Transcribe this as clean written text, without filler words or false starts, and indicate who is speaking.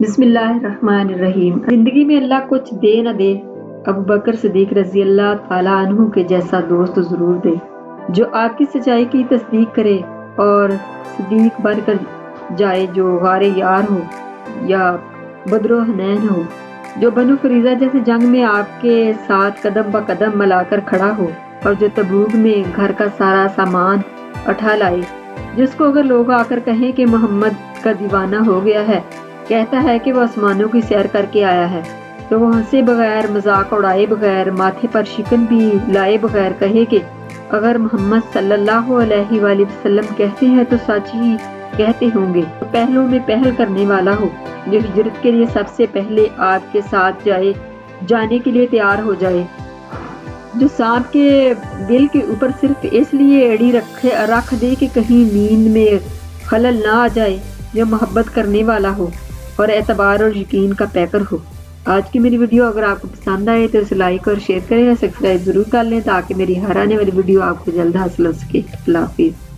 Speaker 1: بسم اللہ الرحمن الرحیم۔ زندگی میں اللہ کچھ دے نہ دے، ابو بکر صدیق رضی اللہ تعالیٰ عنہ کے جیسا دوست ضرور دے، جو آپ کی سچائی کی تصدیق کرے اور صدیق بن کر جائے، جو غار یار ہو یا بدر و حنین ہو، جو بنو فریضہ جیسے جنگ میں آپ کے ساتھ قدم با قدم ملا کر کھڑا ہو، اور جو تبوک میں گھر کا سارا سامان اٹھا لائے، جس کو اگر لوگ آ کر کہیں کہ محمد کا دیوانہ ہو گیا ہے، کہتا ہے کہ وہ آسمانوں کی سیر کر کے آیا ہے، تو وہ ہنسے بغیر، مذاق اڑائے بغیر، ماتھے پر شکن بھی لائے بغیر کہے کہ اگر محمد صلی اللہ علیہ وآلہ وسلم کہتے ہیں تو سچ ہی کہتے ہوں گے۔ تو پہلوں میں پہل کرنے والا ہو، جو ہجرت کے لیے سب سے پہلے آپ کے ساتھ جانے کے لیے تیار ہو جائے، جو سانپ کے دل کے اوپر صرف اس لیے ایڑی رکھ دے کہ کہیں نیند میں خلل نہ آ جائے، جو محبت کرنے والا ہو اور اعتبار اور یقین کا پیکر ہو۔ آج کی میری ویڈیو اگر آپ کو پسند آئے تو اسے لائک اور شیئر کریں، سبسکرائب ضرور کر لیں تاکہ میری ہر آنے والی ویڈیو آپ کو جلد حاصل ہو سکے۔ اللہ حافظ۔